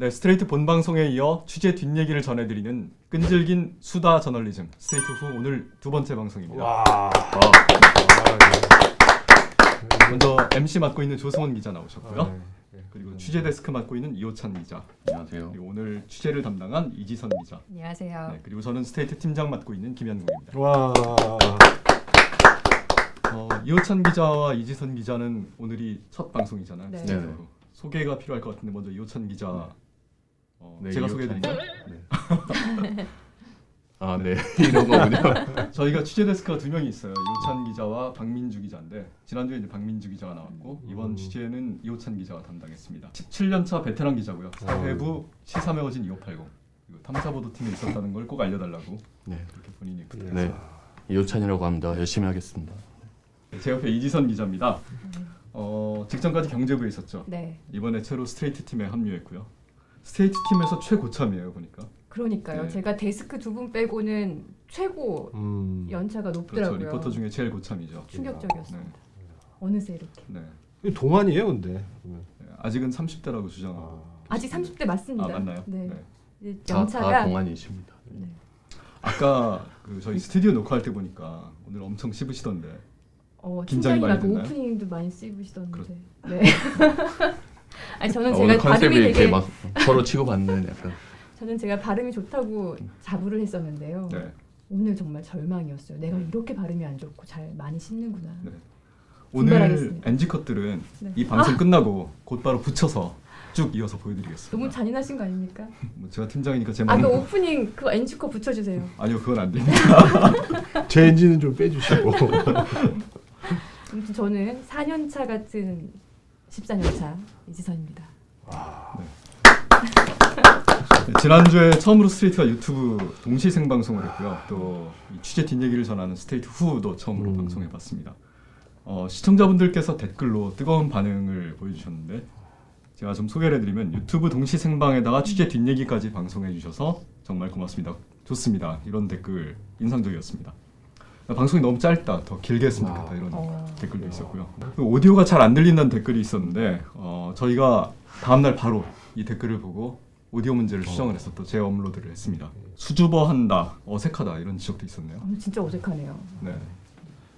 네, 스트레이트 본방송에 이어 취재 뒷얘기를 전해드리는 끈질긴 수다 저널리즘 스트레이트 후 오늘 두 번째 방송입니다. 와. 먼저 MC 맡고 있는 조승원 기자 나오셨고요. 네. 그리고 취재 데스크 맡고 있는 이호찬 기자. 안녕하세요. 그리고 오늘 취재를 담당한 이지선 기자. 안녕하세요. 네, 그리고 저는 스트레이트 팀장 맡고 있는 김현국입니다. 와. 이호찬 기자와 이지선 기자는 오늘이 첫 방송이잖아요. 네. 스트레이트 네. 후. 소개가 필요할 것 같은데 먼저 이호찬 기자. 네, 제가 이호찬. 소개해드릴까요? 네. 아, 네. 이런 거군요. 저희가 취재 데스크가 두 명이 있어요. 이호찬 기자와 박민주 기자인데 지난주에 이제 박민주 기자가 나왔고 이번 취재는 이호찬 기자가 담당했습니다. 17년차 베테랑 기자고요. 사회부 시사 매거진 2580 그리고 탐사보도팀에 있었다는 걸 꼭 알려달라고 네. 그렇게 본인이 네. 이호찬이라고 합니다. 열심히 하겠습니다. 제 옆에 이지선 기자입니다. 직전까지 경제부에 있었죠. 네. 이번에 새로 스트레이트 팀에 합류했고요. 스트레이트 팀에서 최고참이에요 보니까. 그러니까요. 네. 제가 데스크 두 분 빼고는 최고 연차가 그렇죠. 높더라고요. 리포터 중에 제일 고참이죠. 충격적이었습니다. 네. 어느새 이렇게. 네. 네. 동안이에요, 근데. 그러면. 아직은 30대라고 주장하고. 아직 30대 맞습니다. 아 맞나요? 네. 네. 이제 다 연차가 동안이십니다. 네. 아까 저희 스튜디오 녹화할 때 보니까 오늘 엄청 씹으시던데. 긴장이 팀장님하고 많이 됐나요? 오프닝도 많이 씹으시던데. 그렇- 네. 아니 저는 오늘 제가 컨셉이 발음이 이렇게 되게 막 서로 치고받는 약간. 저는 제가 발음이 좋다고 자부를 했었는데요. 네. 오늘 정말 절망이었어요. 내가 이렇게 발음이 안 좋고 잘 많이 씹는구나. 네. 오늘 분발하겠습니다. NG 컷들은 네. 이 방송 끝나고 곧바로 붙여서 쭉 이어서 보여드리겠습니다. 너무 잔인하신 거 아닙니까? 뭐 제가 팀장이니까 제 아, 마음. 그 오프닝 그 NG컷 붙여주세요. 아니요 그건 안 됩니다. 제 엔진은 좀 빼주시고. 아무튼 저는 4년차 같은 14년차 이지선입니다. 지난주에 처음으로 스트레이트가 유튜브 동시 생방송을 했고요. 또 이 취재 뒷얘기를 전하는 스트레이트 후도 처음으로 방송해봤습니다. 시청자분들께서 댓글로 뜨거운 반응을 보여주셨는데 제가 좀 소개를 해드리면 유튜브 동시 생방에다가 취재 뒷얘기까지 방송해주셔서 정말 고맙습니다. 좋습니다. 이런 댓글 인상적이었습니다. 방송이 너무 짧다. 더 길게 했으면 좋겠다. 이런 댓글도 있었고요. 그 오디오가 잘 안 들린다는 댓글이 있었는데 저희가 다음날 바로 이 댓글을 보고 오디오 문제를 수정을 해서 또 재업로드를 했습니다. 수줍어한다, 어색하다 이런 지적도 있었네요. 진짜 어색하네요. 네,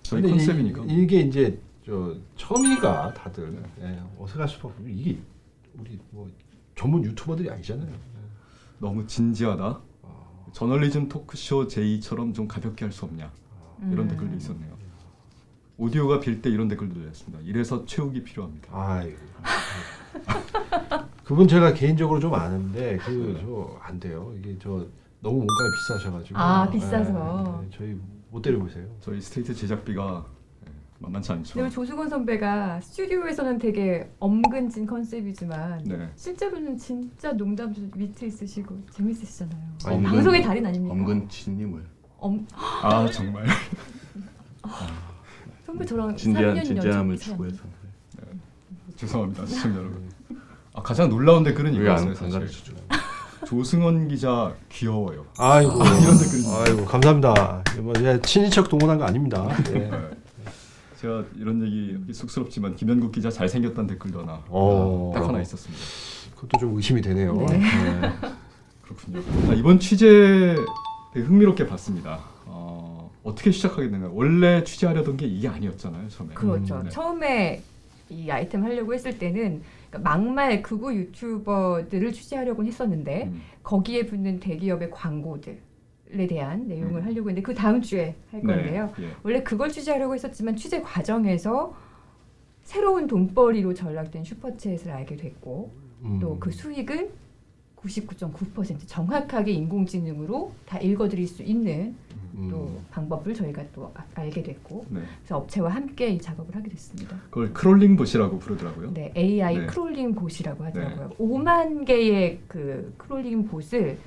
저희 근데 컨셉이니까. 이게 이제 처음이니까 다들 어색할 수밖에 없고 이게 우리 뭐 전문 유튜버들이 아니잖아요. 너무 진지하다. 저널리즘 토크쇼 제2처럼 좀 가볍게 할 수 없냐 이런 댓글도 있었네요. 오디오가 빌 때 이런 댓글도 달렸습니다. 이래서 채우기 필요합니다. 아이고. 그분 제가 개인적으로 좀 아는데 저 안 돼요. 이게 저 너무 뭔가 비싸셔가지고. 비싸서. 저희 못 데려보세요. 저희 스트레이트 제작비가 만만치 않죠. 근데 조승원 선배가 스튜디오에서는 되게 엄근진 컨셉이지만 네. 실제로는 진짜 농담 위트 있으시고 재밌으시잖아요. 엄근- 방송의 달인 아닙니까? 엄근친이 뭐예요? 아 정말. 선배 저랑 진지함을 3년 연속 추구해서. 죄송합니다 시청자 여러분. 가장 놀라운 댓글은 왜안 이거였어요. 사실. 가르쳐줘? 조승원 기자 귀여워요. 아이고. 이런 댓글이 아이고 감사합니다. 뭐 친인척 동원한 거 아닙니다. 네. 네. 제가 이런 얘기 쑥스럽지만 김현국 기자 잘생겼다는 댓글도 하나 딱 하나 있었습니다. 그것도 좀 의심이 되네요. 네. 그렇군요. 이번 취재 되게 흥미롭게 봤습니다. 어떻게 시작하게 됐나요? 원래 취재하려던 게 이게 아니었잖아요, 처음에. 그렇죠. 네. 처음에 이 아이템 하려고 했을 때는 그러니까 막말 극우 유튜버들을 취재하려고 했었는데 거기에 붙는 대기업의 광고들에 대한 내용을 하려고 했는데 그 다음 주에 할 건데요. 네. 예. 원래 그걸 취재하려고 했었지만 취재 과정에서 새로운 돈벌이로 전락된 슈퍼챗을 알게 됐고 또 그 수익을 99.9% 정확하게 인공지능으로 다 읽어드릴 수 있는 또 방법을 저희가 또 알게 됐고 네. 그래서 업체와 함께 이 작업을 하게 됐습니다. 그걸 크롤링 봇이라고 부르더라고요. 네, AI 네. 크롤링 봇이라고 하더라고요. 5만 개의 그 크롤링 봇을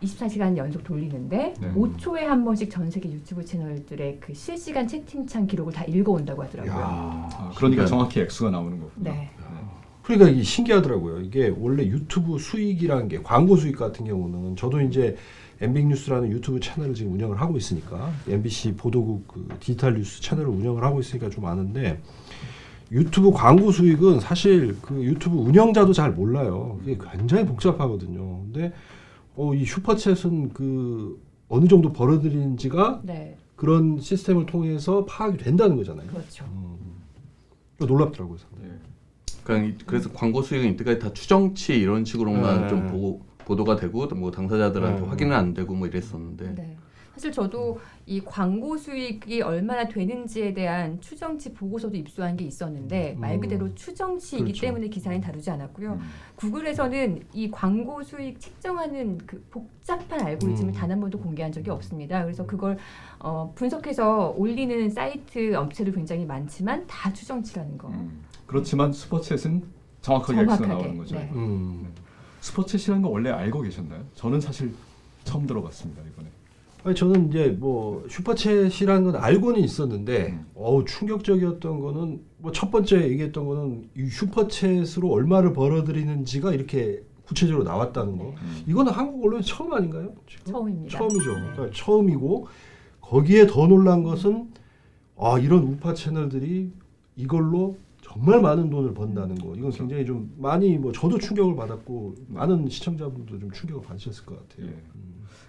24시간 연속 돌리는데 네. 5초에 한 번씩 전 세계 유튜브 채널들의 그 실시간 채팅창 기록을 다 읽어온다고 하더라고요. 그러니까 정확히 액수가 나오는 거군요. 네. 그러니까 이게 신기하더라고요. 이게 원래 유튜브 수익이라는 게 광고 수익 같은 경우는 저도 이제 MBC 뉴스라는 유튜브 채널을 지금 운영을 하고 있으니까 MBC 보도국 그 디지털 뉴스 채널을 운영을 하고 있으니까 좀 아는데 유튜브 광고 수익은 사실 그 유튜브 운영자도 잘 몰라요. 이게 굉장히 복잡하거든요. 근데 이 슈퍼챗은 그 어느 정도 벌어들이는지가 네, 그런 시스템을 통해서 파악이 된다는 거잖아요. 그렇죠. 놀랍더라고요. 상당히. 예. 그러니까 그래서 광고 수익은 이때까지 다 추정치 이런 식으로만 네. 좀 보도가 되고 뭐 당사자들한테 네. 확인은 안 되고 뭐 이랬었는데 네. 사실 저도 이 광고 수익이 얼마나 되는지에 대한 추정치 보고서도 입수한 게 있었는데 말 그대로 추정치이기 그렇죠. 때문에 기사는 다루지 않았고요. 음. 구글에서는 이 광고 수익 책정하는 그 복잡한 알고리즘을 단 한 번도 공개한 적이 없습니다. 그래서 그걸 분석해서 올리는 사이트 업체도 굉장히 많지만 다 추정치라는 거. 그렇지만 슈퍼챗은 정확하게 액수가 나오는 거죠. 네. 슈퍼챗이라는 거 원래 알고 계셨나요? 저는 사실 처음 들어봤습니다 이번에. 아니, 저는 이제 뭐 슈퍼챗이라는 건 알고는 있었는데 충격적이었던 거는 뭐 첫 번째 얘기했던 거는 이 슈퍼챗으로 얼마를 벌어들이는지가 이렇게 구체적으로 나왔다는 거. 이거는 한국 언론에 처음 아닌가요? 지금? 처음입니다. 처음이죠. 그러니까 처음이고 거기에 더 놀란 것은 이런 우파 채널들이 이걸로 정말 많은 돈을 번다는 거. 이건 굉장히 좀 많이 뭐 저도 충격을 받았고 많은 시청자분도 좀 충격을 받으셨을 것 같아요. 예.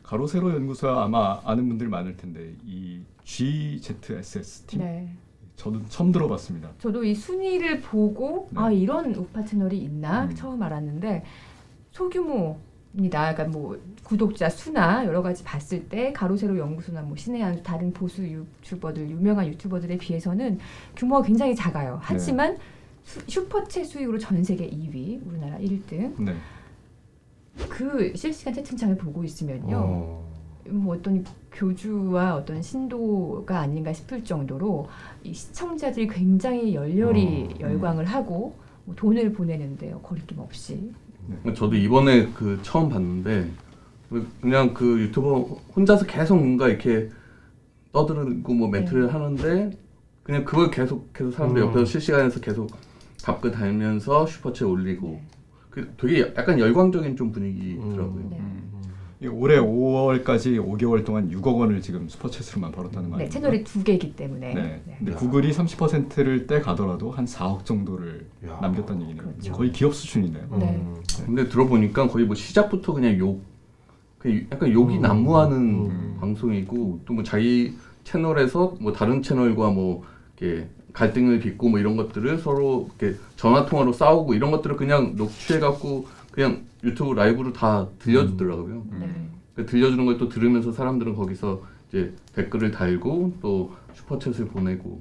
가로 세로 연구소 아마 아는 분들이 많을 텐데 이 GZSS 팀 네. 저도 처음 들어봤습니다. 저도 이 순위를 보고 네. 이런 우파 채널이 있나 처음 알았는데 소규모입니다. 그러니까 뭐 구독자 수나 여러 가지 봤을 때 가로세로 연구소나 뭐 신의 다른 보수 유튜버들 유명한 유튜버들에 비해서는 규모가 굉장히 작아요. 하지만 슈퍼챗 수익으로 전 세계 2위, 우리나라 1등. 네. 그 실시간 채팅창을 보고 있으면요. 뭐 어떤 교주와 어떤 신도가 아닌가 싶을 정도로 이 시청자들이 굉장히 열렬히 열광을 하고 뭐 돈을 보내는데요. 거리낌 없이. 저도 이번에 그 처음 봤는데 그냥 그 유튜버 혼자서 계속 뭔가 이렇게 떠들고 뭐 멘트를 하는데 그냥 그걸 계속해서 사람들 옆에서 실시간에서 계속 답글 달면서 슈퍼챗 올리고 그 되게 약간 열광적인 좀 분위기더라고요. 네. 올해 5월까지 5개월 동안 6억 원을 지금 슈퍼챗으로만 벌었다는 거 네, 아닙니까? 채널이 2개이기 때문에. 네. 네. 근데 구글이 30%를 떼가더라도 한 4억 정도를 야. 남겼다는 얘기네요. 그렇죠. 거의 기업 수준이네요. 네. 근데 들어보니까 거의 뭐 시작부터 그냥 그냥 약간 욕이 난무하는 방송이고 또 뭐 자기 채널에서 뭐 다른 채널과 뭐 이렇게 갈등을 빚고 뭐 이런 것들을 서로 이렇게 전화 통화로 싸우고 이런 것들을 그냥 녹취해 갖고 그냥 유튜브 라이브로 다 들려주더라고요. 네. 들려주는 걸 또 들으면서 사람들은 거기서 이제 댓글을 달고 또 슈퍼챗을 보내고.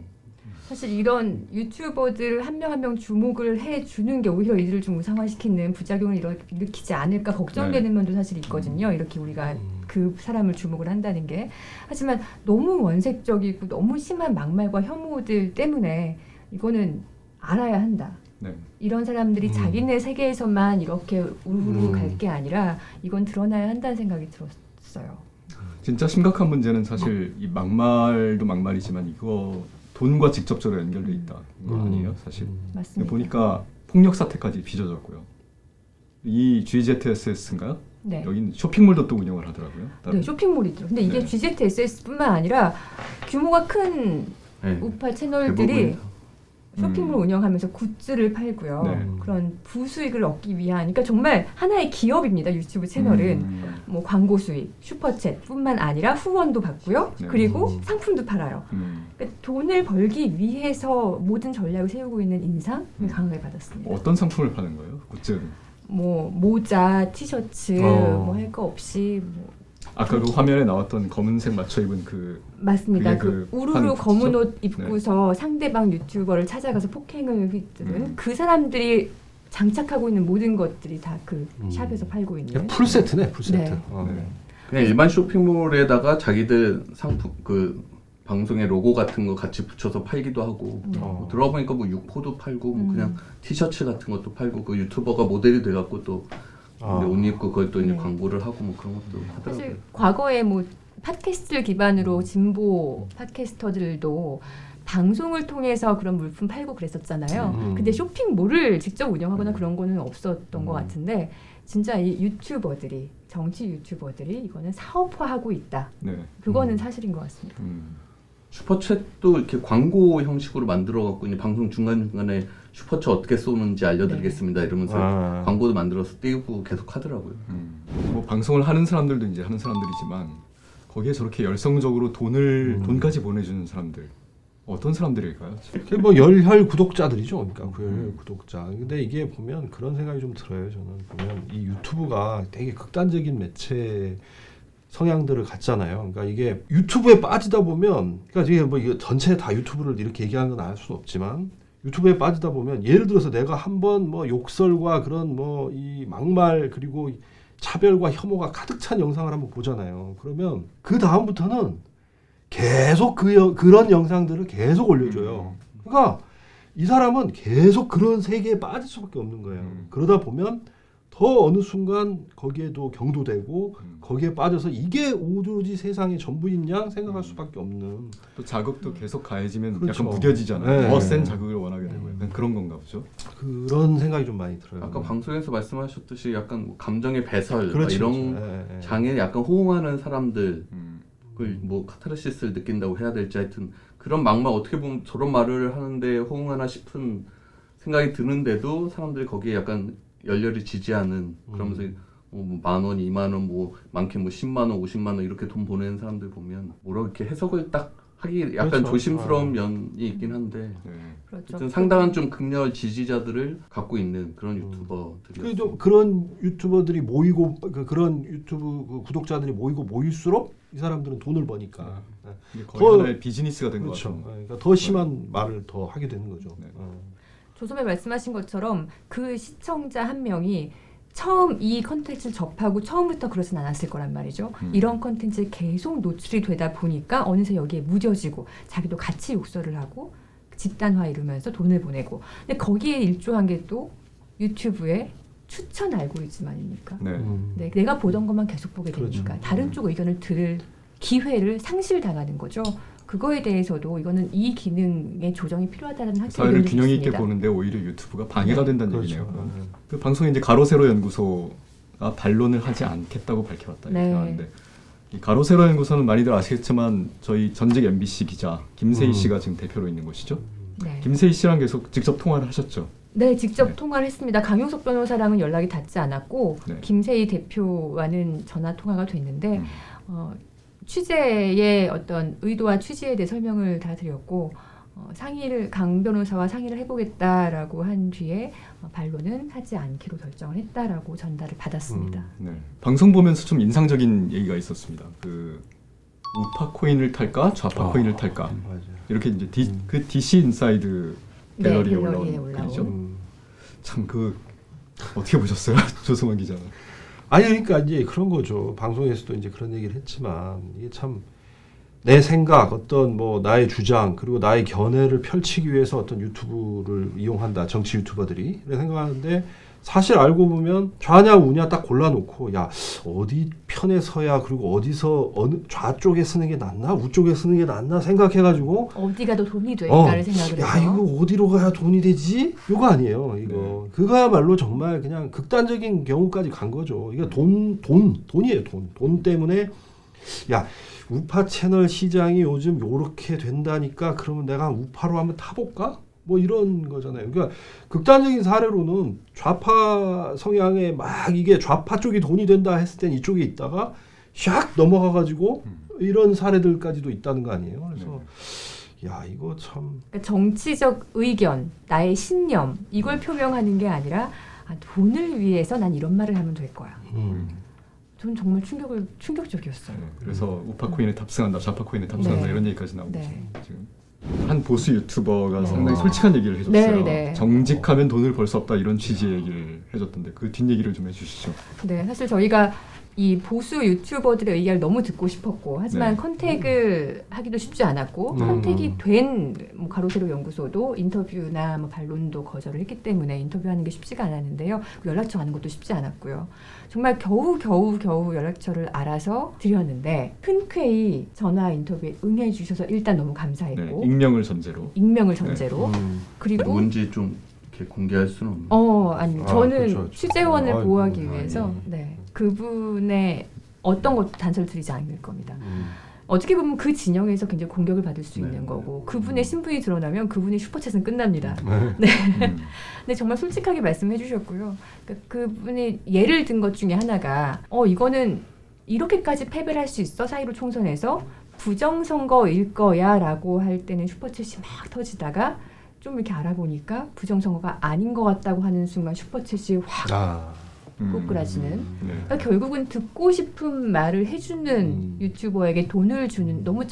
사실 이런 유튜버들 한 명 한 명 주목을 해주는 게 오히려 이들을 좀 우상화시키는 부작용을 일으키지 않을까 걱정되는 면도 사실 있거든요. 이렇게 우리가 그 사람을 주목을 한다는 게. 하지만 너무 원색적이고 너무 심한 막말과 혐오들 때문에 이거는 알아야 한다. 네. 이런 사람들이 자기네 세계에서만 이렇게 우르르 갈 게 아니라 이건 드러나야 한다는 생각이 들었어요. 진짜 심각한 문제는 사실 이 막말도 막말이지만 이거 돈과 직접적으로 연결돼 있다 거 아니에요, 사실. 맞습니다. 보니까 폭력 사태까지 빚어졌고요. 이 GZSS인가요? 네. 여기는 쇼핑몰도 또 운영을 하더라고요. 네, 쇼핑몰이 있죠. 근데 이게 네. GZSS뿐만 아니라 규모가 큰 네. 우파 채널들이 대부분이 다. 쇼핑몰 운영하면서 굿즈를 팔고요. 네. 그런 부수익을 얻기 위한, 그러니까 정말 하나의 기업입니다. 유튜브 채널은 뭐 광고 수익, 슈퍼챗뿐만 아니라 후원도 받고요. 네. 그리고 상품도 팔아요. 그러니까 돈을 벌기 위해서 모든 전략을 세우고 있는 인상을 강하게 받았습니다. 어떤 상품을 파는 거예요? 굿즈는? 뭐 모자, 티셔츠, 뭐 할 거 없이 뭐. 아까 그 화면에 나왔던 검은색 맞춰 입은 그 맞습니다. 그게 그 그 우르르 파는 검은 굿즈죠? 옷 입고서 상대방 유튜버를 찾아가서 폭행을 휘두른 그 사람들이 장착하고 있는 모든 것들이 다 그 샵에서 팔고 있는. 풀세트네, 풀세트. 네. 네. 그냥 일반 쇼핑몰에다가 자기들 상품 그 방송의 로고 같은 거 같이 붙여서 팔기도 하고 뭐 들어보니까 뭐 육포도 팔고 뭐 그냥 티셔츠 같은 것도 팔고 그 유튜버가 모델이 돼갖고 또 이제 옷 입고 그걸 또 이제 네. 광고를 하고 뭐 그런 것도 하더라고요. 사실 과거에 뭐 팟캐스트를 기반으로 진보 팟캐스터들도 방송을 통해서 그런 물품 팔고 그랬었잖아요. 근데 쇼핑몰을 직접 운영하거나 그런 거는 없었던 것 같은데 진짜 이 유튜버들이 정치 유튜버들이 이거는 사업화하고 있다. 네. 그거는 사실인 것 같습니다. 슈퍼챗도 이렇게 광고 형식으로 만들어 갖고 이제 방송 중간 중간에 슈퍼챗 어떻게 쏘는지 알려드리겠습니다 이러면서 광고도 만들어서 띄우고 계속 하더라고요. 뭐 방송을 하는 사람들도 이제 하는 사람들이지만 거기에 저렇게 열성적으로 돈까지 보내주는 사람들 어떤 사람들일까요? 그게 뭐 열혈 구독자들이죠. 그러니까 열혈 구독자. 근데 이게 보면 그런 생각이 좀 들어요. 저는 보면 이 유튜브가 되게 극단적인 매체 성향들을 갖잖아요. 그러니까 이게 유튜브에 빠지다 보면, 그러니까 이게 뭐 이거 전체 다 유튜브를 이렇게 얘기하는 건 알 수는 없지만 유튜브에 빠지다 보면 예를 들어서 내가 한번 뭐 욕설과 그런 뭐 이 막말 그리고 차별과 혐오가 가득 찬 영상을 한번 보잖아요. 그러면 그 다음부터는 계속 그런 영상들을 계속 올려줘요. 그러니까 이 사람은 계속 그런 세계에 빠질 수밖에 없는 거예요. 그러다 보면 더 어느 순간 거기에도 경도되고 거기에 빠져서 이게 오로지 세상의 전부인 양 생각할 수밖에 없는. 또 자극도 계속 가해지면 그렇죠. 약간 무뎌지잖아요. 네. 더 센 자극을 원하게 되고 약간 그런 건가 보죠. 그런 생각이 좀 많이 들어요. 아까 방송에서 말씀하셨듯이 약간 뭐 감정의 배설 그렇죠, 이런 그렇죠. 장애 약간 호응하는 사람들 음. 그걸 뭐 카타르시스를 느낀다고 해야 될지 하여튼 그런 막말 어떻게 보면 저런 말을 하는데 호응하나 싶은 생각이 드는데도 사람들이 거기에 약간 열렬히 지지하는 그러면서 뭐 10,000원, 20,000원, 뭐 많게 뭐 10,000원, 50,000원 이렇게 돈 보내는 사람들 보면 뭐라 이렇게 해석을 딱 하기 약간 그렇죠. 조심스러운 면이 있긴 한데 네. 그렇죠. 어쨌든 상당한 좀 극렬 지지자들을 갖고 있는 그런 유튜버들이었어요. 좀 그런 유튜버들이 모이고 그런 유튜브 구독자들이 모일수록 이 사람들은 돈을 버니까 이게 거의 더- 하나의 비즈니스가 된 것 그렇죠. 같아요. 그러니까 더 심한 말을 더 하게 되는 거죠. 네. 조선배 말씀하신 것처럼 그 시청자 한 명이 처음 이 컨텐츠를 접하고 처음부터 그러진 않았을 거란 말이죠. 이런 컨텐츠에 계속 노출이 되다 보니까 어느새 여기에 무뎌지고 자기도 같이 욕설을 하고 집단화 이루면서 돈을 보내고 근데 거기에 일조한 게 또 유튜브의 추천 알고리즘 아닙니까? 네. 네, 내가 보던 것만 계속 보게 되니까 그렇죠. 다른 쪽 의견을 들을 기회를 상실당하는 거죠. 그거에 대해서도 이거는 이 기능의 조정이 필요하다는 학계의 사회를 의견이 균형 있게 있습니다. 보는데 오히려 유튜브가 방해가 된다는 그렇죠. 얘기네요. 그 방송에 이제 가로세로 연구소가 반론을 하지 않겠다고 밝혀왔다 이렇게 네. 나왔는데 이 가로세로 연구소는 많이들 아시겠지만 저희 전직 MBC 기자 김세희 씨가 지금 대표로 있는 곳이죠. 네. 김세희 씨랑 계속 직접 통화를 하셨죠. 네, 직접 네. 통화를 했습니다. 강용석 변호사랑은 연락이 닿지 않았고 네. 김세희 대표와는 전화 통화가 됐는데 취재의 어떤 의도와 취지에 대해 설명을 다 드렸고 상의를 강 변호사와 상의를 해보겠다라고 한 뒤에 반론은 하지 않기로 결정을 했다라고 전달을 받았습니다. 네. 방송 보면서 좀 인상적인 얘기가 있었습니다. 그 우파 코인을 탈까 좌파 코인을 탈까 맞아요. 이렇게 이제 그 DC 인사이드 네, 갤러리에 갤러리에 올라온 글이죠. 올라온. 참 그 어떻게 보셨어요, 조성원 기자는? 아니 그러니까 이제 그런 거죠. 방송에서도 이제 그런 얘기를 했지만 이게 참 내 생각, 어떤 뭐 나의 주장 그리고 나의 견해를 펼치기 위해서 어떤 유튜브를 이용한다. 정치 유튜버들이 이렇게 생각하는데 사실 알고 보면 좌냐 우냐 딱 골라놓고 야 어디 편에 서야 그리고 어디서 어느 좌쪽에 쓰는 게 낫나 우쪽에 쓰는 게 낫나 생각해가지고 어디가 더 돈이 될까를 생각을 야 해서 이거 어디로 가야 돈이 되지? 이거 아니에요. 이거 그거야말로 정말 그냥 극단적인 경우까지 간 거죠. 이거 돈이에요. 돈 때문에 야 우파 채널 시장이 요즘 요렇게 된다니까 그러면 내가 우파로 한번 타볼까? 뭐 이런 거잖아요. 그러니까 극단적인 사례로는 좌파 성향에 막 이게 좌파 쪽이 돈이 된다 했을 땐 이쪽에 있다가 샥 넘어가가지고 이런 사례들까지도 있다는 거 아니에요. 그래서 야 이거 참 그러니까 정치적 의견, 나의 신념 이걸 표명하는 게 아니라 돈을 위해서 난 이런 말을 하면 될 거야. 전 정말 충격적이었어요. 네, 그래서 우파 코인에 탑승한다, 좌파 코인에 탑승한다 네. 이런 얘기까지 나오고 네. 있습니다. 지금 한 보수 유튜버가 네. 상당히 솔직한 얘기를 해줬어요. 네, 네. 정직하면 돈을 벌 수 없다 이런 취지의 얘기를 해줬던데 그 뒷얘기를 좀 해주시죠. 네, 사실 저희가 이 보수 유튜버들의 의견을 너무 듣고 싶었고 하지만 네. 컨택을 하기도 쉽지 않았고 컨택이 된 뭐 가로세로 연구소도 인터뷰나 뭐 반론도 거절을 했기 때문에 인터뷰하는 게 쉽지가 않았는데요. 연락처 가는 것도 쉽지 않았고요. 정말 겨우 연락처를 알아서 드렸는데 흔쾌히 전화 인터뷰에 응해 주셔서 일단 너무 네, 감사했고 익명을 전제로. 익명을 전제로 그리고 뭔지 좀 이렇게 공개할 수는 없나요? 아니 아, 저는 그렇죠. 취재원을 아이고, 보호하기 아이고. 위해서 네 그분의 어떤 것도 단서를 드리지 않을 겁니다. 어떻게 보면 그 진영에서 굉장히 공격을 받을 수 네. 있는 거고 그분의 신분이 드러나면 그분의 슈퍼챗은 끝납니다. 근데 정말 솔직하게 말씀해 주셨고요. 그러니까 그분이 예를 든 것 중에 하나가 이거는 이렇게까지 패배를 할 수 있어? 4.15 총선에서 부정선거일 거야 라고 할 때는 슈퍼챗이 막 터지다가 좀 이렇게 알아보니까 부정선거가 아닌 것 같다고 하는 순간 슈퍼챗이 확 꼬꾸라지는 네. 그러니까 결국은 듣고 싶은 말을 해주는 유튜버에게 돈을 주는 너무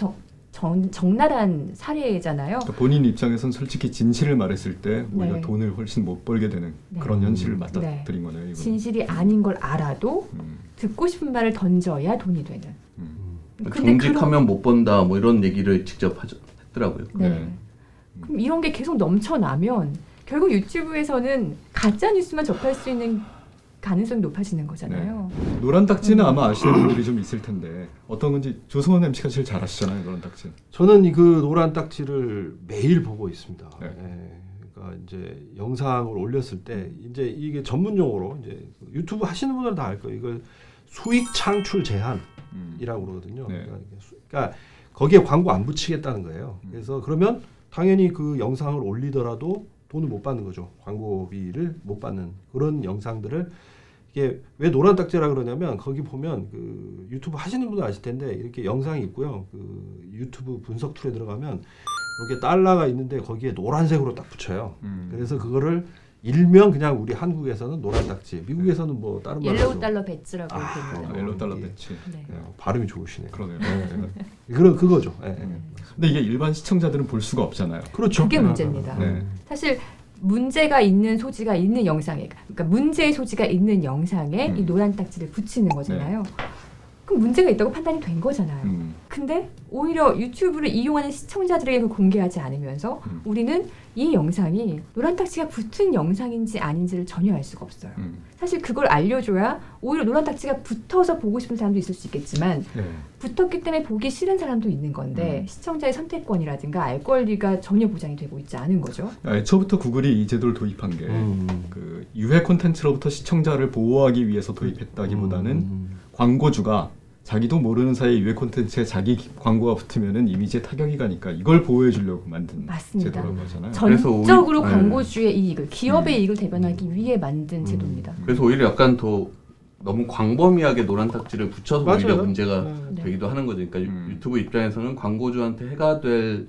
적나라한 사례잖아요. 그러니까 본인 입장에선 솔직히 진실을 말했을 때 오히려 네. 돈을 훨씬 못 벌게 되는 네. 그런 현실을 맞닥뜨린 거네요. 이거는. 진실이 아닌 걸 알아도 듣고 싶은 말을 던져야 돈이 되는. 근데 정직하면 못 번다 뭐 이런 얘기를 직접 했더라고요. 네. 네. 그럼 이런 게 계속 넘쳐나면 결국 유튜브에서는 가짜 뉴스만 접할 수 있는 가능성이 높아지는 거잖아요. 노란 딱지는 아마 아시는 분들이 좀 있을 텐데 어떤 건지 조성원 MC가 제일 잘 아시잖아요. 노란 딱지. 저는 그 노란 딱지를 매일 보고 있습니다. 네. 그러니까 이제 영상을 올렸을 때 이제 이게 전문 용어로 이제 유튜브 하시는 분들은 다 알 거예요. 이걸 수익 창출 제한이라고 그러거든요. 네. 그러니까 거기에 광고 안 붙이겠다는 거예요. 그래서 그러면 당연히 그 영상을 올리더라도 돈을 못 받는 거죠. 광고비를 못 받는 그런 영상들을 이게 왜 노란 딱지라 그러냐면 거기 보면 그 유튜브 하시는 분들 아실 텐데 이렇게 영상이 있고요. 그 유튜브 분석 툴에 들어가면 이렇게 달러가 있는데 거기에 노란색으로 딱 붙여요. 그래서 그거를 일명 그냥 우리 한국에서는 노란 딱지, 미국에서는 뭐 다른 말로 옐로우 달러 배지라고 아, 부릅니다. 옐로 달러 배치. 네. 발음이 좋으시네요. 그러네요. 그런 그거죠. 근데 이게 일반 시청자들은 볼 수가 없잖아요. 그렇죠. 그게 문제입니다. 네. 사실 문제가 있는 소지가 있는 영상에, 그러니까 문제의 소지가 있는 영상에 이 노란 딱지를 붙이는 거잖아요. 그럼 문제가 있다고 판단이 된 거잖아요. 근데 오히려 유튜브를 이용하는 시청자들에게 그걸 공개하지 않으면서 우리는 이 영상이 노란 딱지가 붙은 영상인지 아닌지를 전혀 알 수가 없어요. 사실 그걸 알려줘야 오히려 노란 딱지가 붙어서 보고 싶은 사람도 있을 수 있겠지만 네. 붙었기 때문에 보기 싫은 사람도 있는 건데 시청자의 선택권이라든가 알 권리가 전혀 보장이 되고 있지 않은 거죠. 애초부터 구글이 이 제도를 도입한 게 그 유해 콘텐츠로부터 시청자를 보호하기 위해서 도입했다기보다는 광고주가 자기도 모르는 사이에 유해 콘텐츠에 자기 광고가 붙으면은 이미지에 타격이 가니까 이걸 보호해 주려고 만든 맞습니다. 제도라고 하잖아요. 전적으로 오히려- 광고주의 이익을, 기업의 이익을 대변하기 위해 만든 제도입니다. 그래서 오히려 약간 더 너무 광범위하게 노란 딱지를 붙여서 맞아요. 오히려 문제가 네. 되기도 하는 거죠. 그러니까 음. 유튜브 입장에서는 광고주한테 해가 될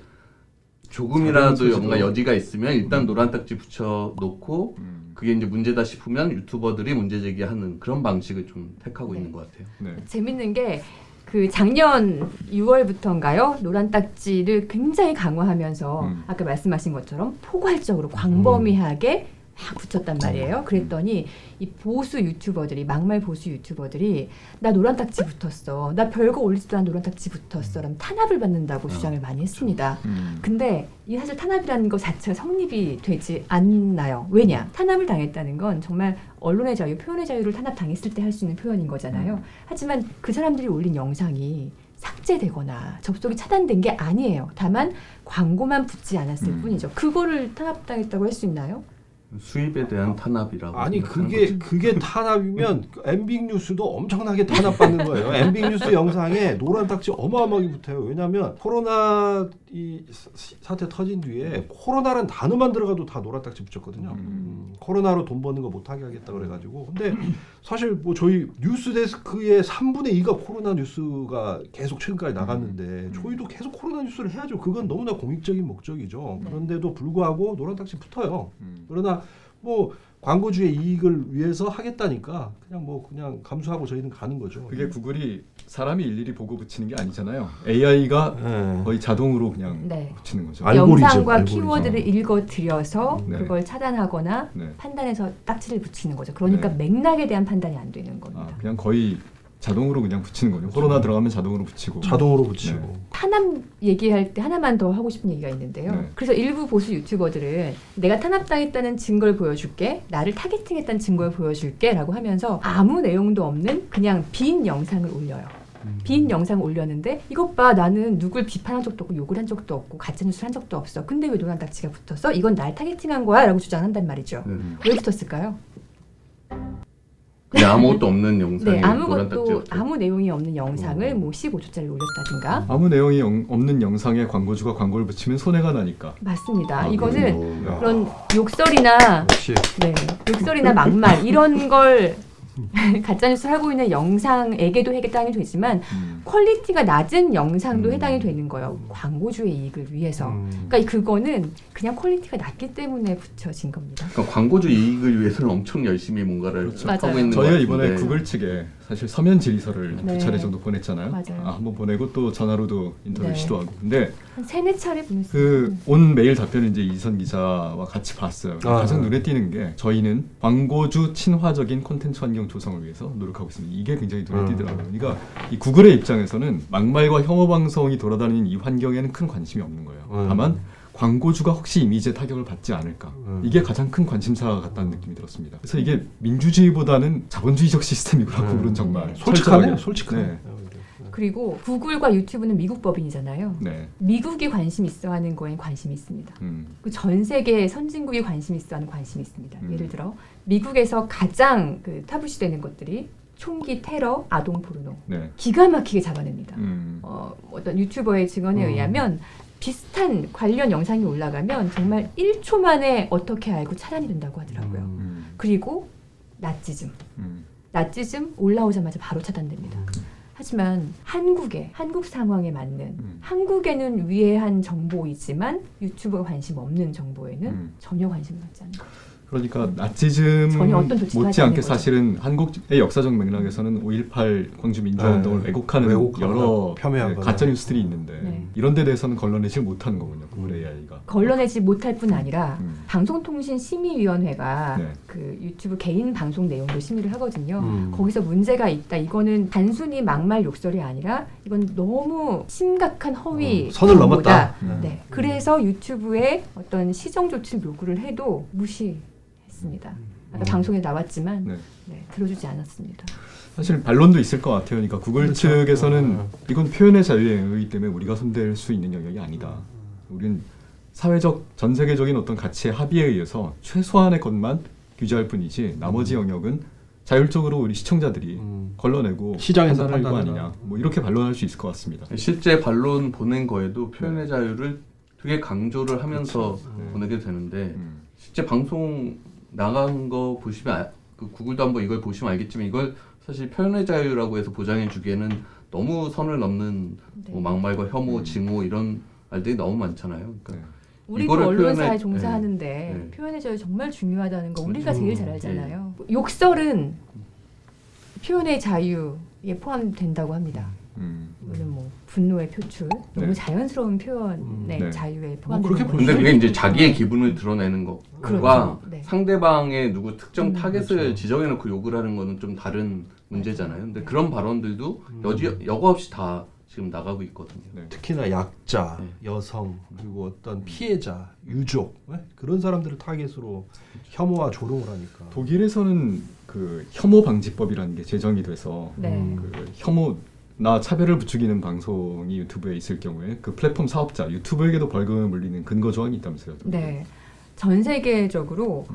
조금이라도 작은 뭔가 소지도. 여지가 있으면 일단 노란 딱지 붙여 놓고 음. 그게 이제 문제다 싶으면 유튜버들이 문제 제기하는 그런 방식을 좀 택하고 네. 있는 것 같아요. 네. 재밌는 게 그 작년 6월부터인가요? 노란 딱지를 굉장히 강화하면서 아까 말씀하신 것처럼 포괄적으로 광범위하게 막 붙였단 말이에요. 그랬더니 이 보수 유튜버들이, 막말 보수 유튜버들이 나 노란 딱지 붙었어, 나 별거 올리지도 않은 노란 딱지 붙었어 라면 탄압을 받는다고 주장을 많이 했습니다. 근데 이 사실 탄압이라는 것 자체가 성립이 되지 않나요? 왜냐? 탄압을 당했다는 건 정말 언론의 자유, 표현의 자유를 탄압당했을 때 할 수 있는 표현인 거잖아요. 하지만 그 사람들이 올린 영상이 삭제되거나 접속이 차단된 게 아니에요. 다만 광고만 붙지 않았을 뿐이죠. 그거를 탄압당했다고 할 수 있나요? 수입에 대한 탄압이라고 아니 생각하는 그게 탄압이면 MBC 뉴스도 엄청나게 탄압받는 거예요. MBC 뉴스 영상에 노란 딱지 어마어마하게 붙어요. 왜냐하면 코로나 이 사태 터진 뒤에 코로나라는 단어만 들어가도 다 노란 딱지 붙였거든요. 코로나로 돈 버는 거 못하게 하겠다 그래가지고. 근데 사실 뭐 저희 뉴스 데스크의 3분의 2가 코로나 뉴스가 계속 최근까지 나갔는데 저희도 계속 코로나 뉴스를 해야죠. 그건 너무나 공익적인 목적이죠. 그런데도 불구하고 노란 딱지 붙어요. 그러나 뭐 광고주의 이익을 위해서 하겠다니까 그냥 감수하고 저희는 가는 거죠. 그게 구글이 사람이 일일이 보고 붙이는 게 아니잖아요. AI가 거의 자동으로 그냥 네. 붙이는 거죠. 알고리즘, 영상과 알고리즘. 키워드를 읽어들여서 네. 그걸 차단하거나 네. 판단해서 딱지를 붙이는 거죠. 그러니까 네. 맥락에 대한 판단이 안 되는 겁니다. 그냥 거의 자동으로 그냥 붙이는 거죠. 코로나 들어가면 자동으로 붙이고. 자동으로 붙이고. 네. 탄압 얘기할 때 하나만 더 하고 싶은 얘기가 있는데요. 네. 그래서 일부 보수 유튜버들은 내가 탄압당했다는 증거를 보여줄게, 나를 타겟팅했다는 증거를 보여줄게 라고 하면서 아무 내용도 없는 그냥 빈 영상을 올려요. 빈 영상을 올렸는데 이것 봐, 나는 누굴 비판한 적도 없고 욕을 한 적도 없고 가짜뉴스를 한 적도 없어. 근데 왜 노란 딱지가 붙었어? 이건 날 타겟팅한 거야 라고 주장한단 말이죠. 네. 왜 붙었을까요? 네, 아무것도 없는 영상에 네, 노란 아무것도 딱지였죠. 아무 내용이 없는 영상을 뭐 15초짜리 올렸다든가. 아무 내용이 없는 영상에 광고주가 광고를 붙이면 손해가 나니까. 맞습니다. 아, 이거는 그렇군요. 그런 욕설이나 역시 네, 욕설이나 막말 이런 걸 가짜뉴스를 하고 있는 영상에게도 해당이 되지만 퀄리티가 낮은 영상도 해당이 되는 거예요. 광고주의 이익을 위해서. 그러니까 그거는 그냥 퀄리티가 낮기 때문에 붙여진 겁니다. 그러니까 광고주 이익을 위해서는 엄청 열심히 뭔가를 그렇죠. 하고 맞아요. 있는 것 저희가 같은데. 이번에 구글 측에 사실 서면 질의서를 네. 2차례 정도 보냈잖아요. 맞아요. 한번 보내고 또 전화로도 인터뷰 네. 시도하고. 근데 한 3-4차례 보냈어요. 그 온 메일 답변을 이제 이선 기자와 같이 봤어요. 가장 눈에 띄는 게 저희는 광고주 친화적인 콘텐츠 환경 조성을 위해서 노력하고 있습니다. 이게 굉장히 눈에 띄더라고요. 그러니까 이 구글의 입장에서는 막말과 혐오 방송이 돌아다니는 이 환경에는 큰 관심이 없는 거예요. 다만 광고주가 혹시 이미지에 타격을 받지 않을까. 이게 가장 큰 관심사 같다는 느낌이 들었습니다. 그래서 이게 민주주의보다는 자본주의적 시스템이구나. 구글은 정말 솔직하네. 철저하게. 솔직하네. 네. 그리고 구글과 유튜브는 미국 법인이잖아요. 네. 미국이 관심 있어하는 거엔 관심이 있습니다. 그 전 세계 선진국이 관심 있어하는 관심이 있습니다. 예를 들어 미국에서 가장 그 타부시되는 것들이 총기, 테러, 아동 포르노. 네. 기가 막히게 잡아냅니다. 음. 어떤 유튜버의 증언에 의하면 비슷한 관련 영상이 올라가면 정말 1초 만에 어떻게 알고 차단이 된다고 하더라고요. 그리고 나치즘. 나치즘 올라오자마자 바로 차단됩니다. 하지만 한국 상황에 맞는 한국에는 위해한 정보이지만 유튜브가 관심 없는 정보에는 전혀 관심을 갖지 않는 거예요. 그러니까 나치즘 전혀 어떤 조치도 하지 않는 못지않게 거죠. 사실은 한국의 역사적 맥락에서는 5.18 광주 민주화운동을 네. 왜곡하는 왜곡하거나 여러 폄훼하거나. 가짜 뉴스들이 있는데 네. 이런 데 대해서는 걸러내지 못하는 거군요. 구글 AI가. 걸러내지 못할 뿐 아니라 방송통신심의위원회가 네. 그 유튜브 개인 방송 내용도 심의를 하거든요. 거기서 문제가 있다. 이거는 단순히 막말 욕설이 아니라 이건 너무 심각한 허위 선을 광고다. 넘었다. 네. 그래서 유튜브에 어떤 시정 조치를 요구를 해도 무시했습니다. 아까 방송에 나왔지만 네. 네, 들어주지 않았습니다. 사실 반론도 있을 것 같아요. 그러니까 구글 그렇죠. 측에서는 이건 표현의 자유의 의의 때문에 우리가 손댈 수 있는 영역이 아니다. 우리는 사회적 전 세계적인 어떤 가치의 합의에 의해서 최소한의 것만 규제할 뿐이지 나머지 영역은 자율적으로 우리 시청자들이 걸러내고 시장에서 판단할 거 판단해라. 아니냐. 뭐 이렇게 반론할 수 있을 것 같습니다. 실제 반론 보낸 거에도 표현의 자유를 되게 강조를 하면서 그렇죠. 보내게 되는데 실제 방송 나간 거 보시면 그 구글도 한번 이걸 보시면 알겠지만 이걸 사실 표현의 자유라고 해서 보장해 주기에는 너무 선을 넘는 네. 뭐 막말과 혐오, 증오 이런 말들이 너무 많잖아요. 그러니까 네. 우리도 이거를 언론사에 표현해- 종사하는데 네. 표현의 자유 정말 중요하다는 거 우리가 그렇죠. 제일 잘 알잖아요. 욕설은 표현의 자유에 포함된다고 합니다. 이거는 뭐 분노의 표출, 너무 네. 자연스러운 표현의 네. 자유에 그렇게 포함되는 볼 거죠. 근데 그게 이제 자기의 기분을 드러내는 것과 그렇죠. 네. 상대방의 누구 특정 타겟을 그렇죠. 지정해놓고 욕을 하는 거는 좀 다른 문제잖아요. 근데 그런 발언들도 여과 없이 다 지금 나가고 있거든요. 네. 특히나 약자, 네. 여성, 그리고 어떤 피해자, 유족 네? 그런 사람들을 타겟으로 혐오와 조롱을 하니까. 독일에서는 그 혐오 방지법이라는 게 제정이 돼서 네. 그 혐오나 차별을 부추기는 방송이 유튜브에 있을 경우에 그 플랫폼 사업자 유튜브에게도 벌금을 물리는 근거 조항이 있다면서요. 네. 전 세계적으로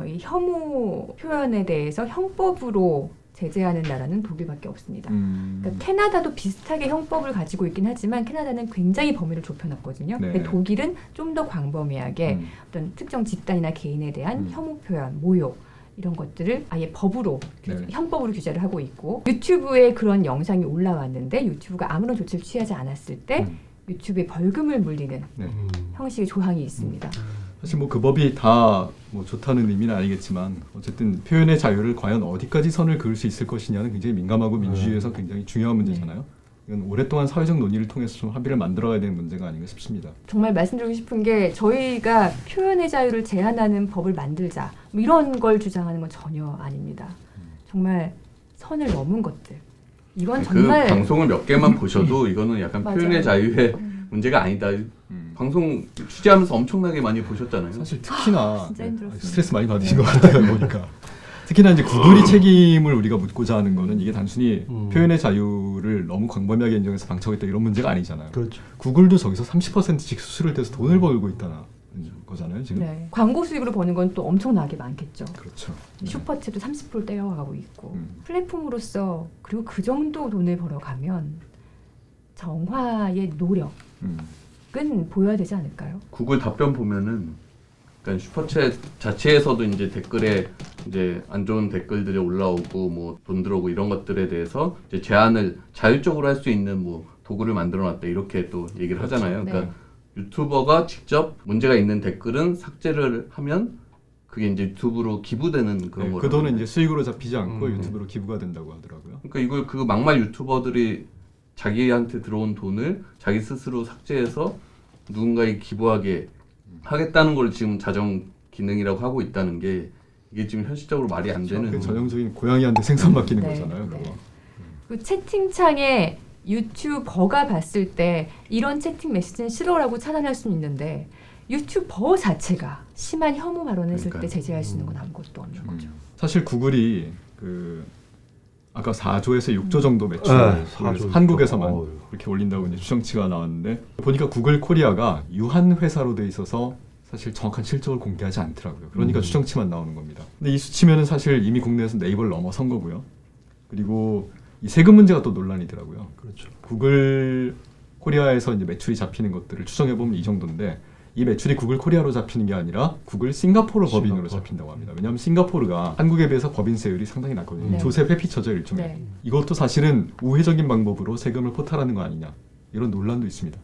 이 혐오 표현에 대해서 형법으로 제재하는 나라는 독일밖에 없습니다. 그러니까 캐나다도 비슷하게 형법을 가지고 있긴 하지만 캐나다는 굉장히 범위를 좁혀놨거든요. 네. 근데 독일은 좀 더 광범위하게 어떤 특정 집단이나 개인에 대한 혐오 표현, 모욕 이런 것들을 아예 법으로 네. 형법으로 규제를 하고 있고 유튜브에 그런 영상이 올라왔는데 유튜브가 아무런 조치를 취하지 않았을 때 유튜브에 벌금을 물리는 네. 형식의 조항이 있습니다. 사실 뭐 그 법이 다 뭐 좋다는 의미는 아니겠지만 어쨌든 표현의 자유를 과연 어디까지 선을 그을 수 있을 것이냐는 굉장히 민감하고 민주주의에서 굉장히 중요한 문제잖아요. 이건 오랫동안 사회적 논의를 통해서 좀 합의를 만들어가야 되는 문제가 아닌가 싶습니다. 정말 말씀드리고 싶은 게 저희가 표현의 자유를 제한하는 법을 만들자 뭐 이런 걸 주장하는 건 전혀 아닙니다. 정말 선을 넘은 것들 이건 그 정말 방송을 몇 개만 보셔도 이거는 약간 맞아요. 표현의 자유의 문제가 아니다. 방송 취재하면서 엄청나게 많이 보셨잖아요. 사실 특히나 진짜 힘들었습니다. 스트레스 많이 받으신 것 같아요 보니까. 특히나 이제 구글이 책임을 우리가 묻고자 하는 거는 이게 단순히 표현의 자유를 너무 광범위하게 인정해서 방치하겠다 이런 문제가 아니잖아요. 그렇죠. 구글도 저기서 30%씩 수수료를 떼서 돈을 벌고 있다는 보잖아요 지금. 네. 광고 수익으로 버는 건 또 엄청나게 많겠죠. 그렇죠. 슈퍼챗도 30% 떼어가고 있고 플랫폼으로서 그리고 그 정도 돈을 벌어가면 정화의 노력은 보여야 되지 않을까요? 구글 답변 보면은 그러니까 슈퍼챗 자체에서도 이제 댓글에 이제 안 좋은 댓글들이 올라오고 뭐 돈 들어오고 이런 것들에 대해서 이제 제한을 자율적으로 할 수 있는 뭐 도구를 만들어놨다 이렇게 또 얘기를 하잖아요. 네. 그러니까 유튜버가 직접 문제가 있는 댓글은 삭제를 하면 그게 이제 유튜브로 기부되는 그런 네, 거라고. 그 돈은 이제 수익으로 잡히지 않고 네. 유튜브로 기부가 된다고 하더라고요. 그러니까 이걸 그 막말 유튜버들이 자기한테 들어온 돈을 자기 스스로 삭제해서 누군가에게 기부하게 하겠다는 걸 지금 자정 기능이라고 하고 있다는 게 이게 지금 현실적으로 말이 안 되는. 그 전형적인 고양이한테 생선 맡기는 네, 거잖아요. 네. 그거. 그 채팅창에 유튜버가 봤을 때 이런 채팅 메시지는 싫어라고 차단할 수는 있는데 유튜버 자체가 심한 혐오 발언을 했을 때 그러니까요. 제재할 수 있는 건 아무것도 없는 거죠. 사실 구글이 그 아까 4조에서 6조 정도 매출 네, 4조, 한국에서만 6조. 이렇게 올린다고 이제 추정치가 나왔는데 보니까 구글 코리아가 유한 회사로 돼 있어서 사실 정확한 실적을 공개하지 않더라고요. 그러니까 추정치만 나오는 겁니다. 근데 이 수치면은 사실 이미 국내에서 네이버를 넘어선 거고요. 그리고 이 세금 문제가 또 논란이더라고요. 그렇죠. 구글 코리아에서 이제 매출이 잡히는 것들을 추정해 보면 이 정도인데 이 매출이 구글 코리아로 잡히는 게 아니라 구글 싱가포르 법인으로 싱가포르. 잡힌다고 합니다. 왜냐하면 싱가포르가 한국에 비해서 법인세율이 상당히 낮거든요. 네. 조세 회피처죠 일종의. 네. 이것도 사실은 우회적인 방법으로 세금을 포탈하는 거 아니냐 이런 논란도 있습니다.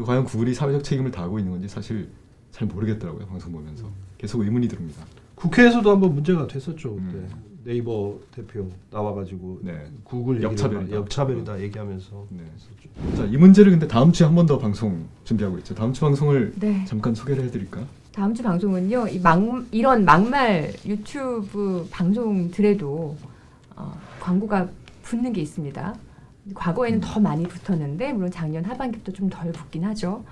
과연 구글이 사회적 책임을 다하고 있는 건지 사실 잘 모르겠더라고요. 방송 보면서 계속 의문이 듭니다. 국회에서도 한번 문제가 됐었죠. 그때 네이버 대표 나와가지고 네. 구글 역차별이다. 역차별이다 얘기하면서 네. 했었죠. 자, 이 문제를 근데 다음 주에 한 번 더 방송 준비하고 있죠. 다음 주 방송을 네. 잠깐 소개를 해드릴까? 다음 주 방송은요. 이런 막말 유튜브 방송들에도 광고가 붙는 게 있습니다. 과거에는 더 많이 붙었는데 물론 작년 하반기부터 좀 덜 붙긴 하죠.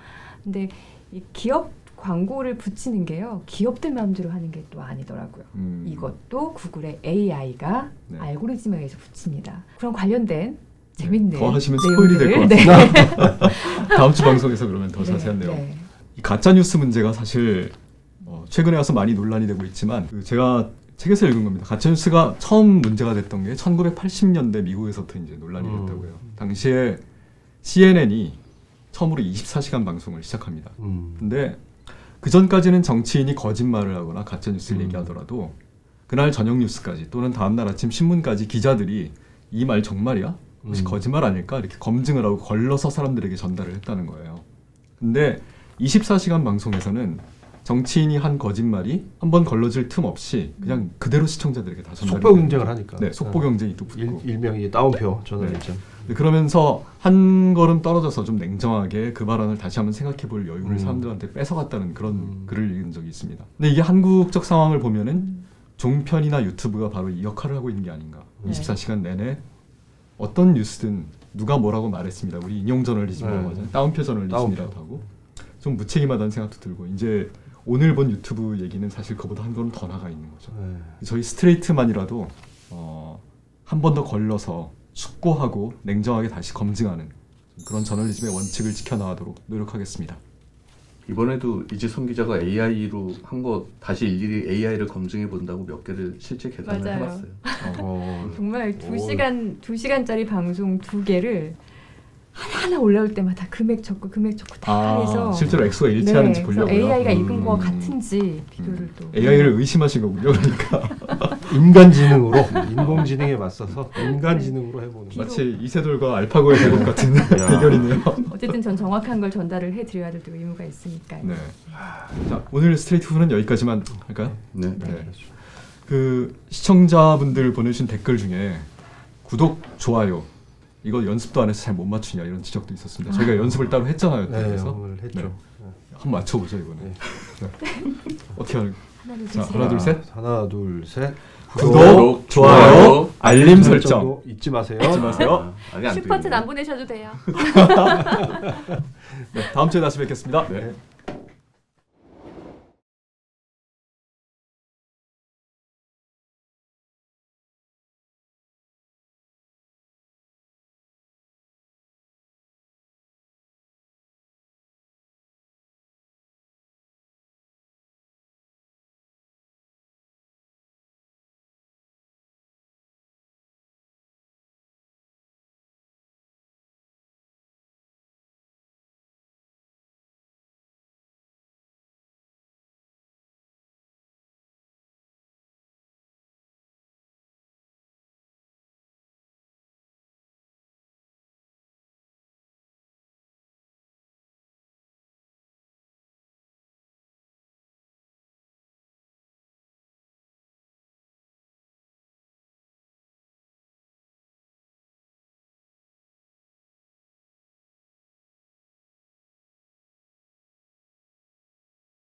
근데 이 기업 광고를 붙이는 게요. 기업들 마음대로 하는 게 또 아니더라고요. 이것도 구글의 AI가 네. 알고리즘에 의해서 붙입니다. 그럼 관련된 재밌는 더 하시면 스포일이 될 것 내용들을, 같습니다. 다음 주 방송에서 그러면 더 자세한 내용. 네. 이 가짜 뉴스 문제가 사실 최근에 와서 많이 논란이 되고 있지만 제가 책에서 읽은 겁니다. 가짜 뉴스가 처음 문제가 됐던 게 1980년대 미국에서부터 이제 논란이 됐다고요. 당시에 CNN이 처음으로 24시간 방송을 시작합니다. 근데 그 전까지는 정치인이 거짓말을 하거나 가짜 뉴스를 얘기하더라도 그날 저녁 뉴스까지 또는 다음 날 아침 신문까지 기자들이 이 말 정말이야? 혹시 거짓말 아닐까? 이렇게 검증을 하고 걸러서 사람들에게 전달을 했다는 거예요. 근데 24시간 방송에서는 정치인이 한 거짓말이 한번 걸러질 틈 없이 그냥 그대로 시청자들에게 다 전달을 속보 경쟁을 하니까. 네, 속보 경쟁이 또 붙고. 일명이 따옴표 저널리즘. 네, 그러면서 한 걸음 떨어져서 좀 냉정하게 그 발언을 다시 한번 생각해볼 여유를 사람들한테 뺏어갔다는 그런 글을 읽은 적이 있습니다. 근데 이게 한국적 상황을 보면은 종편이나 유튜브가 바로 이 역할을 하고 있는 게 아닌가. 네. 24시간 내내 어떤 뉴스든 누가 뭐라고 말했습니다. 우리 인용 저널리즘이라고 하잖아요. 따옴표 저널리즘이라고 하고 좀 무책임하다는 생각도 들고 이제 오늘 본 유튜브 얘기는 사실 그보다 한 걸음 더 나가 있는 거죠. 저희 스트레이트만이라도 한 번 더 걸러서 숙고하고 냉정하게 다시 검증하는 그런 저널리즘의 원칙을 지켜나가도록 노력하겠습니다. 이번에도 이지선 기자가 AI로 한 거 다시 일일이 AI를 검증해 본다고 몇 개를 실제 계산을 맞아요. 해봤어요. 정말 2시간짜리 방송 2개를 하나하나 올라올 때마다 금액 적고 다 해서 실제로 액수가 일치하는지 그래서 보려고요. AI가 읽은 거와 같은지 비교를 또 AI를 의심하신 거군요. 그러니까 인공지능에 맞서서 인간지능으로 해보는 거. 마치 이세돌과 알파고의 대결 같은 대결이네요. 어쨌든 전 정확한 걸 전달을 해드려야 될 의무가 있으니까요. 네. 자, 오늘 스트레이트 후는 여기까지만 할까요? 네. 네. 그 시청자분들 보내주신 댓글 중에 구독, 좋아요 이거 연습도 안 해서 잘 못 맞추냐 이런 지적도 있었습니다. 저희가 연습을 따로 했잖아요. 네, 그래서 오늘 했죠. 네. 한번 맞춰보죠 이번에. 네. 네. 어떻게 하는? 하나, 자, 하나, 둘, 셋. 하나, 둘, 셋. 구독, 좋아요, 알림 설정 잊지 마세요. 잊지 마세요. 아니, 안 슈퍼챗 되겠네. 안 보내셔도 돼요. 네, 다음 주에 다시 뵙겠습니다. 네.